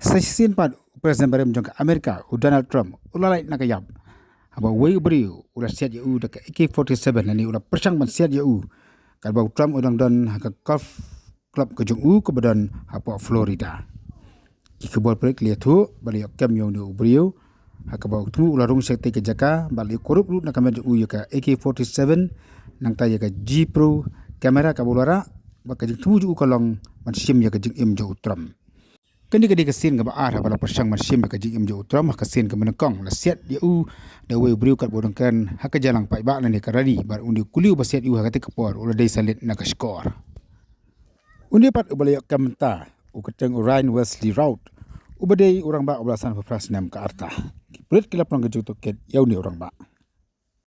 Sesin pad Presiden barem jong Amerika Donald Trump ulalai nakayap. Aba wei beriu ulah siat u dekat AK-47 nani ulah persang man siat u. Kalau Trump udang don haka golf club ke jong u ke badan apa Florida. Kikebol perik lihat tu balik kem yang di beriu haka bau tu ulah rong sekte ke jaka balik korup lu nak kamera u ka AK-47 nang taya ka G Pro kamera ka bolara baka jeng tu ju kolong man sim ya ka jeng im jo Trump. Kani kesin ke baar bala persang man sim ka jeng im jo Trump ka kesin ke menekong la siat dia u da we beriu kat bodong kan haka jalang pai ba ni ka radi bar undi kuliu ba siat u haka te kapor ulah dei salit nak skor. Undi pat ubalik kamenta u keteng Ryan Wesley Rout ubadei orang ba oblasan pepras nam ka arta. Kulit kilap nang kejuk toket yau ni orang ba.